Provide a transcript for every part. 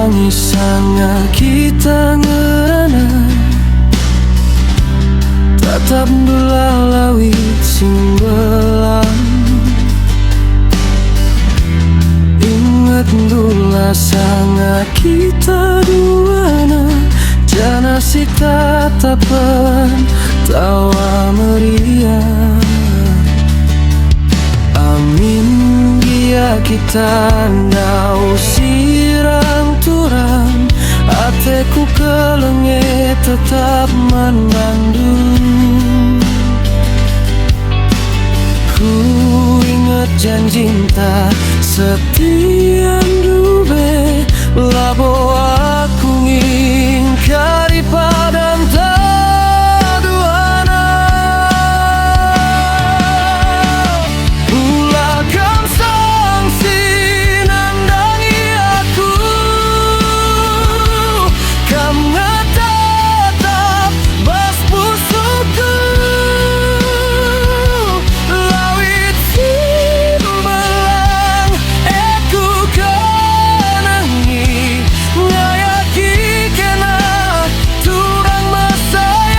wangi sanga kita ngerana tatap belah lawit sing belang. Ingat dula sanga kita duana jana si tatapan tawa meriah. Amin dia kita ndau sirang turang ateku kelenge tetap menandung. Ku ingat janjinta setia dube labo aku ngingkari padam taduana. Ulakam sangsi nandangi aku kam ngetatap bas pusuku lawit simbelang eku kenangi ngayaki kena turang masayang.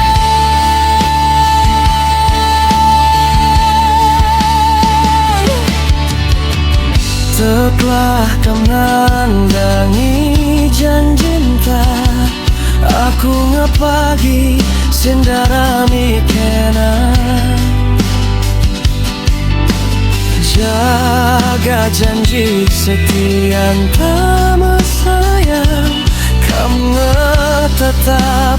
Telah kam nandangi janjinta aku ngepagi sendarami kena jaga janji setian tama sayang kamu tetap